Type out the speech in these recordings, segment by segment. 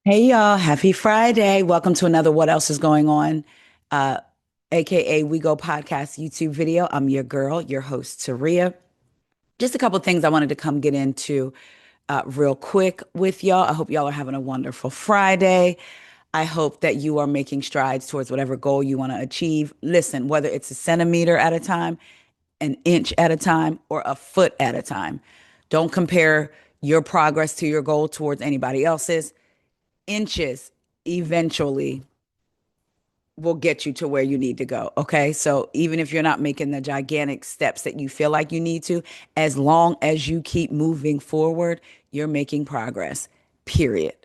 Hey y'all, happy Friday. Welcome to another What Else is Going On, uh, aka We Go Podcast YouTube video. I'm your girl, your host, Taria. Just a couple things I wanted to come get into real quick with y'all. I hope y'all are having a wonderful Friday. I hope that you are making strides towards whatever goal you want to achieve. Listen, whether it's a centimeter at a time, an inch at a time, or a foot at a time, don't compare your progress to your goal towards anybody else's. Inches eventually will get you to where you need to go. Okay. So even if you're not making the gigantic steps that you feel like you need to, as long as you keep moving forward, you're making progress, period.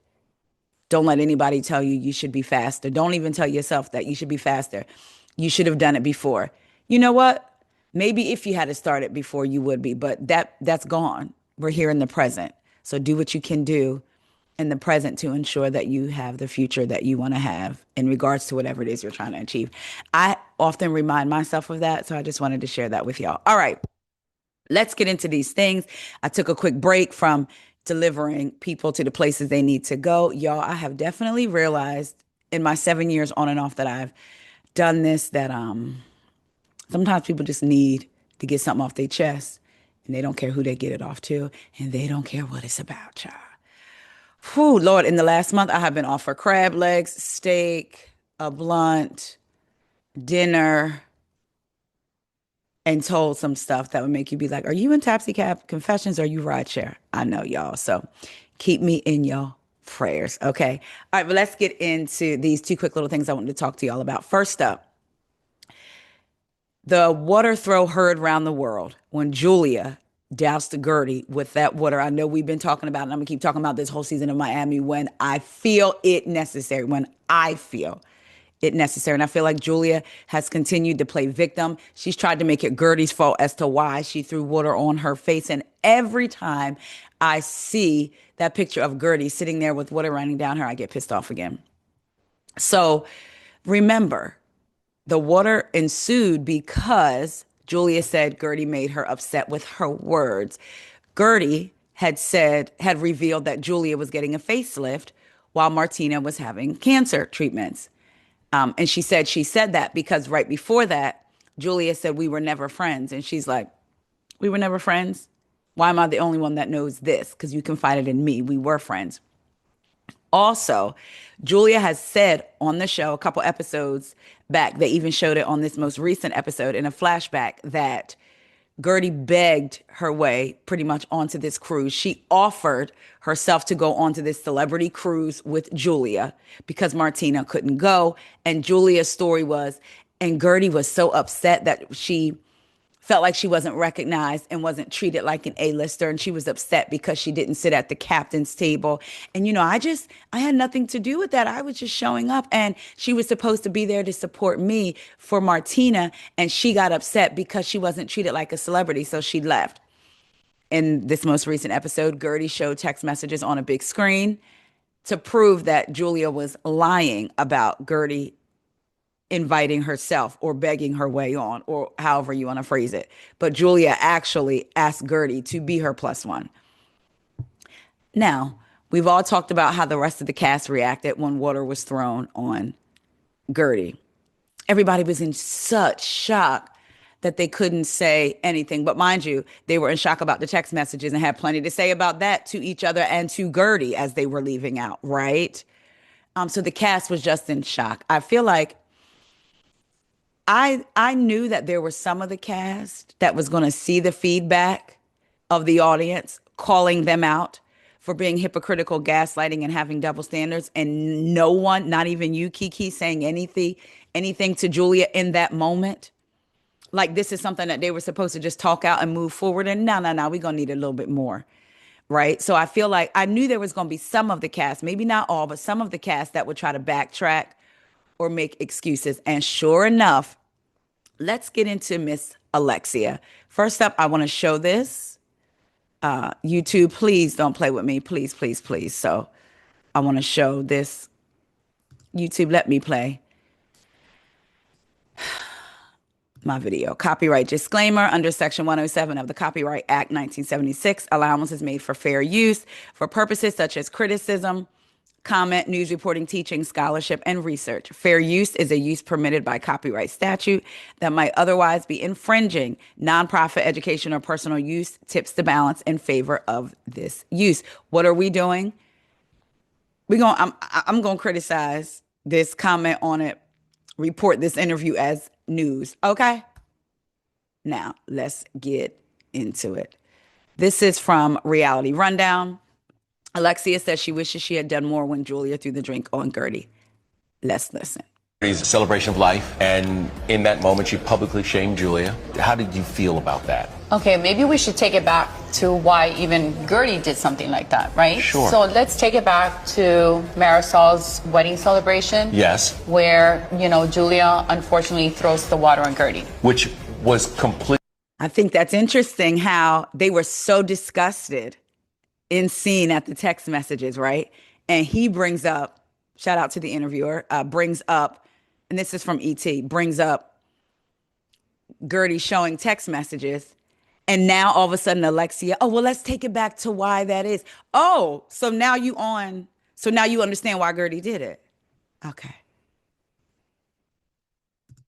Don't let anybody tell you you should be faster. Don't even tell yourself that you should be faster. You should have done it before. You know what? Maybe if you had to start it before, you would be, but that's gone. We're here in the present. So do what you can do in the present to ensure that you have the future that you want to have in regards to whatever it is you're trying to achieve. I often remind myself of that, so I just wanted to share that with y'all. All right, let's get into these things. I took a quick break from delivering people to the places they need to go. Y'all, I have definitely realized in my 7 years on and off that I've done this that sometimes people just need to get something off their chest and they don't care who they get it off to and they don't care what it's about, y'all. Whew, Lord, in the last month, I have been offered crab legs, steak, a blunt, dinner, and told some stuff that would make you be like, are you in Taxi Cab Confessions or are you rideshare? I know y'all. So keep me in your prayers. Okay. All right, but let's get into these two quick little things I wanted to talk to y'all about. First up, the water throw heard around the world when Julia doused Guerdy with that water. I know we've been talking about, and I'm gonna keep talking about this whole season of Miami when I feel it necessary, when I feel it necessary. And I feel like Julia has continued to play victim. She's tried to make it Guerdy's fault as to why she threw water on her face. And every time I see that picture of Guerdy sitting there with water running down her, I get pissed off again. So remember, the water ensued because Julia said Guerdy made her upset with her words. Guerdy had revealed that Julia was getting a facelift while Martina was having cancer treatments. And she said that because right before that, Julia said we were never friends. And she's like, we were never friends? Why am I the only one that knows this? Because you confided in me. We were friends. Also, Julia has said on the show a couple episodes back, they even showed it on this most recent episode in a flashback, that Guerdy begged her way pretty much onto this cruise. She offered herself to go onto this celebrity cruise with Julia because Martina couldn't go. And Julia's story was, and Guerdy was so upset that she felt like she wasn't recognized and wasn't treated like an A-lister, and she was upset because she didn't sit at the captain's table. And I had nothing to do with that. I was just showing up, and she was supposed to be there to support me for Martina, and she got upset because she wasn't treated like a celebrity, so she left. In this most recent episode, Guerdy showed text messages on a big screen to prove that Julia was lying about Guerdy inviting herself or begging her way on, or however you want to phrase it. But Julia actually asked Guerdy to be her plus one. Now, we've all talked about how the rest of the cast reacted when water was thrown on Guerdy. Everybody was in such shock that they couldn't say anything. But mind you, they were in shock about the text messages and had plenty to say about that to each other and to Guerdy as they were leaving out, right? So the cast was just in shock. I feel like I knew that there were some of the cast that was going to see the feedback of the audience calling them out for being hypocritical, gaslighting, and having double standards, and no one, not even you, Kiki, saying anything to Julia in that moment. Like this is something that they were supposed to just talk out and move forward. And no, we're gonna need a little bit more. Right. So I feel like I knew there was gonna be some of the cast, maybe not all, but some of the cast that would try to backtrack or make excuses. And sure enough, let's get into Miss Alexia. First up, I want to show this. YouTube, please don't play with me. Please, please, please. So I want to show this. YouTube, let me play my video. Copyright disclaimer: under Section 107 of the Copyright Act 1976, allowance is made for fair use for purposes such as criticism, comment, news reporting, teaching, scholarship, and research. Fair use is a use permitted by copyright statute that might otherwise be infringing. Nonprofit education or personal use tips the balance in favor of this use. What are we doing? I'm going to criticize this, comment on it, report this interview as news. Okay? Now, let's get into it. This is from Reality Rundown. Alexia says she wishes she had done more when Julia threw the drink on Guerdy. Let's listen. It's a celebration of life, and in that moment, she publicly shamed Julia. How did you feel about that? Okay, maybe we should take it back to why even Guerdy did something like that, right? Sure. So let's take it back to Marisol's wedding celebration. Yes. Where, Julia unfortunately throws the water on Guerdy. Which was complete. I think that's interesting how they were so disgusted in scene at the text messages, right? And he brings up, shout out to the interviewer, brings up, and this is from ET, brings up Guerdy showing text messages. And now all of a sudden Alexia, oh, well, let's take it back to why that is. Oh, so now you understand why Guerdy did it. Okay.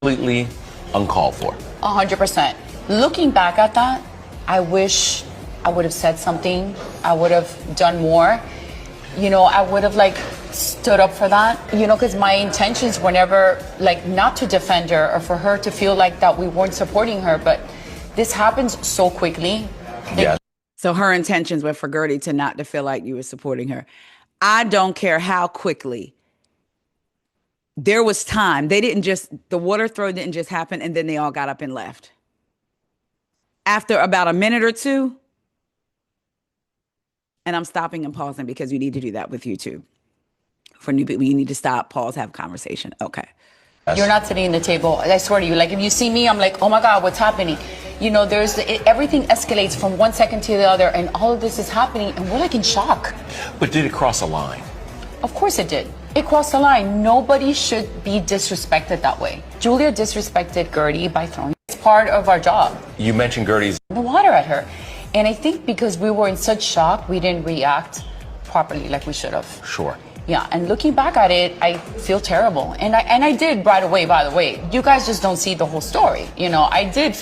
Completely uncalled for. 100%. Looking back at that, I wish I would have said something. I would have done more. I would have stood up for that, because my intentions were never not to defend her or for her to feel like that we weren't supporting her. But this happens so quickly. Yeah. So her intentions were for Guerdy to not to feel like you were supporting her. I don't care how quickly. There was time. The water throw didn't just happen and then they all got up and left. After about a minute or two, and I'm stopping and pausing because you need to do that with YouTube. For new people, you need to stop, pause, have a conversation. Okay. You're not sitting at the table. I swear to you, if you see me, I'm like, oh my God, what's happening? Everything escalates from one second to the other, and all of this is happening, and we're in shock. But did it cross a line? Of course it did. It crossed the line. Nobody should be disrespected that way. Julia disrespected Guerdy by throwing. It's part of our job. You mentioned Guerdy's the water at her. And I think because we were in such shock, we didn't react properly like we should have. Sure. Yeah, and looking back at it, I feel terrible. And I did right away, by the way. You guys just don't see the whole story. I did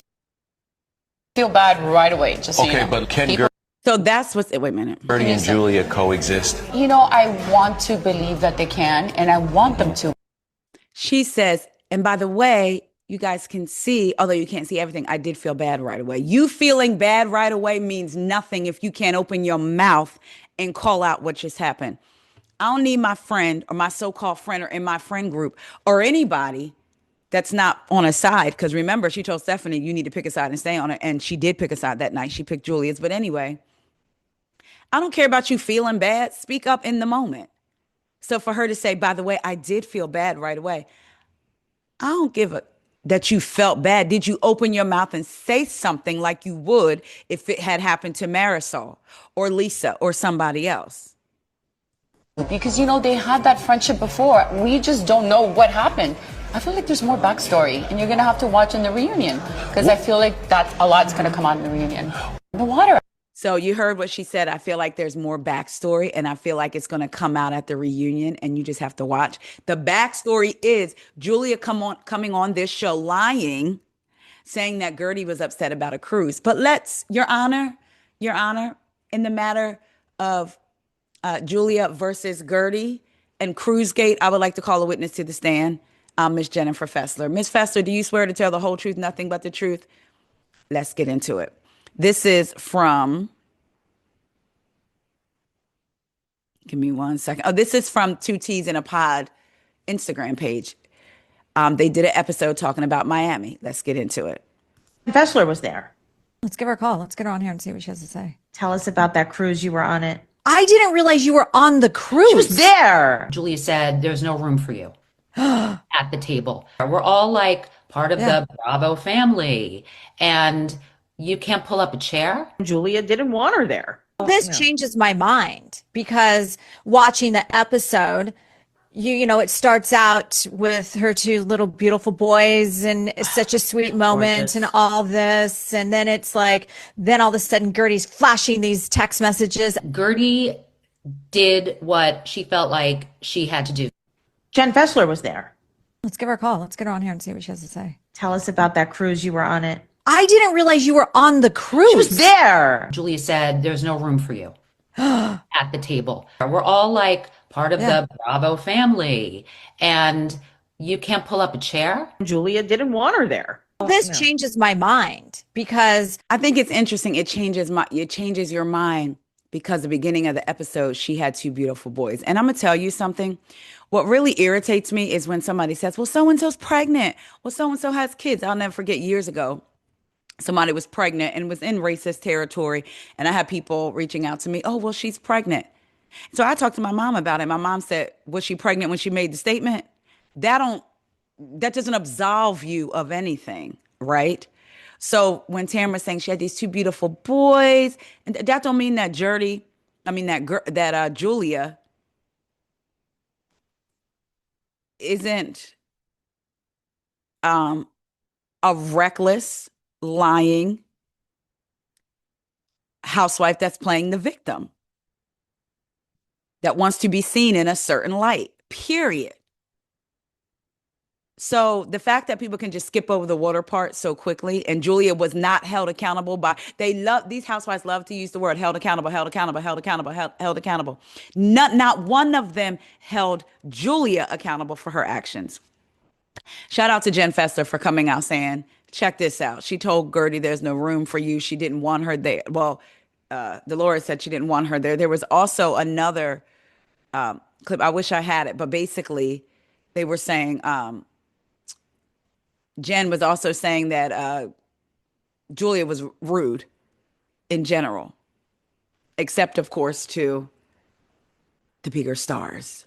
feel bad right away, just so you know. But can So that's what's, wait a minute. Guerdy and Julia coexist? I want to believe that they can, and I want them to. She says, and by the way, you guys can see, although you can't see everything, I did feel bad right away. You feeling bad right away means nothing if you can't open your mouth and call out what just happened. I don't need my friend or my so-called friend or in my friend group or anybody that's not on a side. Because remember, she told Stephanie, you need to pick a side and stay on it. And she did pick a side that night. She picked Julia's. But anyway, I don't care about you feeling bad. Speak up in the moment. So for her to say, by the way, I did feel bad right away. I don't give a that you felt bad. Did you open your mouth and say something like you would if it had happened to Marisol or Lisa or somebody else? Because, they had that friendship before. We just don't know what happened. I feel like there's more backstory, and you're going to have to watch in the reunion because I feel like that a lot's going to come out in the reunion. The water. So you heard what she said. I feel like there's more backstory, and I feel like it's going to come out at the reunion, and you just have to watch. The backstory is Julia coming on this show lying, saying that Guerdy was upset about a cruise. But Your Honor, in the matter of Julia versus Guerdy and Cruisegate, I would like to call a witness to the stand, Ms. Jennifer Fessler. Ms. Fessler, do you swear to tell the whole truth, nothing but the truth? Let's get into it. This is from, give me 1 second. Oh, this is from 2 T's in a Pod Instagram page. They did an episode talking about Miami. Let's get into it. Fessler was there. Let's give her a call. Let's get her on here and see what she has to say. Tell us about that cruise. You were on it. I didn't realize you were on the cruise. She was there. Julia said, there's no room for you at the table. We're all part of the Bravo family. And you can't pull up a chair? Julia didn't want her there. This changes my mind because watching the episode, it starts out with her 2 little beautiful boys and it's such a sweet moment and all this. And then it's then all of a sudden Guerdy's flashing these text messages. Guerdy did what she felt like she had to do. Jen Fessler was there. Let's give her a call. Let's get her on here and see what she has to say. Tell us about that cruise. You were on it. I didn't realize you were on the cruise. She was there. Julia said, there's no room for you at the table. We're all like part of the Bravo family, and you can't pull up a chair. Julia didn't want her there. This changes my mind because I think it's interesting. It changes your mind because the beginning of the episode, she had two beautiful boys. And I'm gonna tell you something. What really irritates me is when somebody says, well, so and so's pregnant. Well, so and so has kids. I'll never forget years ago. Somebody was pregnant and was in racist territory. And I had people reaching out to me, oh, well, she's pregnant. So I talked to my mom about it. My mom said, was she pregnant when she made the statement? That doesn't absolve you of anything, right? So when Tamara's saying she had these two beautiful boys, and that don't mean that Julia isn't um a reckless, lying housewife that's playing the victim, that wants to be seen in a certain light, period. So the fact that people can just skip over the water part so quickly, and Julia was not held accountable by, these housewives love to use the word held accountable, held accountable, held accountable, held accountable. Not one of them held Julia accountable for her actions. Shout out to Jen Fessler for coming out saying, check this out. She told Guerdy there's no room for you. She didn't want her there. Well, Dolores said she didn't want her there. There was also another clip. I wish I had it, but basically they were saying, Jen was also saying that Julia was rude in general, except, of course, to the bigger stars.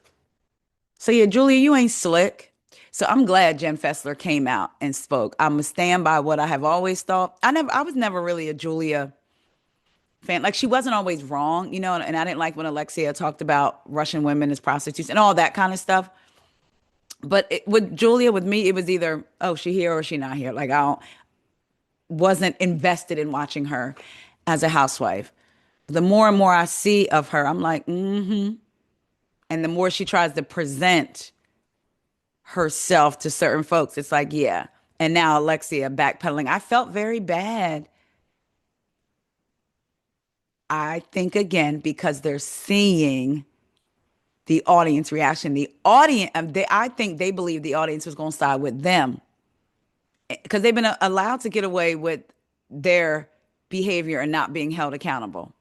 So, yeah, Julia, you ain't slick. So I'm glad Jen Fessler came out and spoke. I'm going to stand by what I have always thought. I was never really a Julia fan. Like, she wasn't always wrong, and I didn't like when Alexia talked about Russian women as prostitutes and all that kind of stuff. But with Julia, with me, it was either, oh, she here or she not here. Like, wasn't invested in watching her as a housewife. The more and more I see of her, I'm like, mm-hmm. And the more she tries to present herself to certain folks, it's like, yeah. And now Alexia backpedaling. I felt very bad. I think, again, because they're seeing the audience reaction. The audience, I think they believe the audience was going to side with them because they've been allowed to get away with their behavior and not being held accountable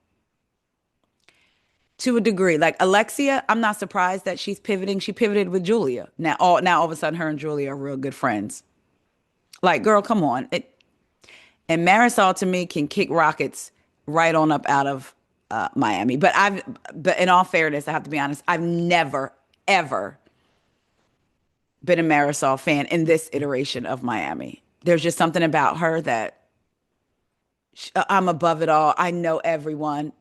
to a degree. Like Alexia, I'm not surprised that she's pivoting. She pivoted with Julia. Now all of a sudden, her and Julia are real good friends. Like, girl, come on. And Marisol, to me, can kick rockets right on up out of Miami. But in all fairness, I have to be honest, I've never, ever been a Marisol fan in this iteration of Miami. There's just something about her that I'm above it all. I know everyone.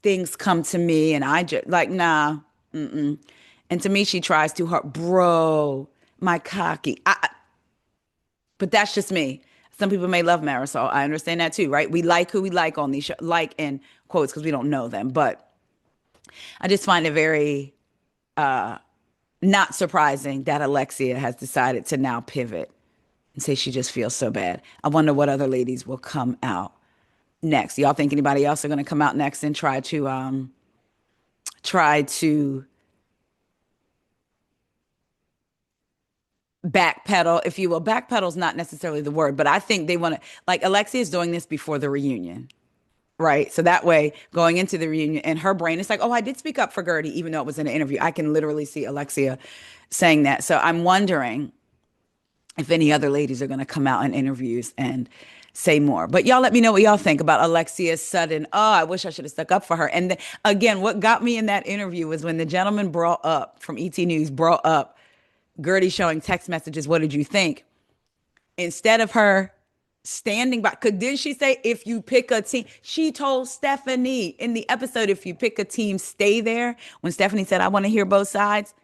Things come to me and I just like, nah. Mm-mm. And to me, she tries too hard. Bro, my cocky. But that's just me. Some people may love Marisol. I understand that too, right? We like who we like on these shows, like in quotes, because we don't know them. But I just find it very not surprising that Alexia has decided to now pivot and say she just feels so bad. I wonder what other ladies will come out next. Y'all think anybody else are going to come out next and try to backpedal, if you will. Backpedal is not necessarily the word, but I think they want to, like Alexia is doing this before the reunion, right? So that way, going into the reunion, in her brain, it's like, oh, I did speak up for Guerdy, even though it was in an interview. I can literally see Alexia saying that. So I'm wondering if any other ladies are going to come out in interviews and say more. But y'all let me know what y'all think about Alexia's sudden, oh, I wish I should have stuck up for her. And again, what got me in that interview was when the gentleman from ET News brought up Guerdy showing text messages, what did you think? Instead of her standing by, because didn't she say, if you pick a team, she told Stephanie in the episode, if you pick a team, stay there. When Stephanie said, I want to hear both sides,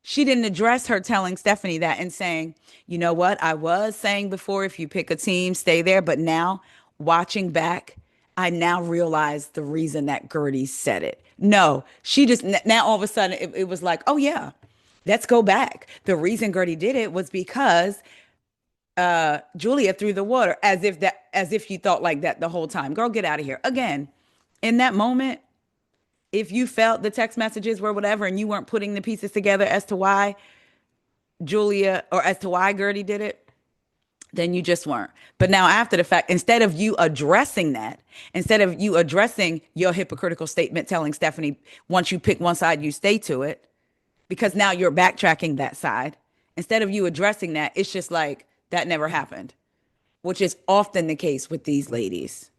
she didn't address her telling Stephanie that and saying, you know what, I was saying before, if you pick a team, stay there. But now watching back, I now realize the reason that Guerdy said it. No, she just now all of a sudden it was like, oh yeah, let's go back. The reason Gertie did it was because Julia threw the water, as if you thought like that the whole time. Girl, get out of here. Again, in that moment, if you felt the text messages were whatever and you weren't putting the pieces together as to why Julia or as to why Gertie did it, then you just weren't. But now, after the fact, instead of you addressing that, instead of you addressing your hypocritical statement, telling Stephanie, once you pick one side, you stay to it, because now you're backtracking that side. Instead of you addressing that, it's just like that never happened, which is often the case with these ladies.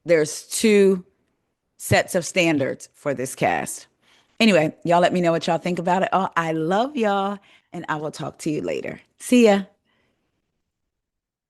There's two sets of standards for this cast. Anyway, y'all let me know what y'all think about it. Oh, I love y'all, and I will talk to you later. See ya.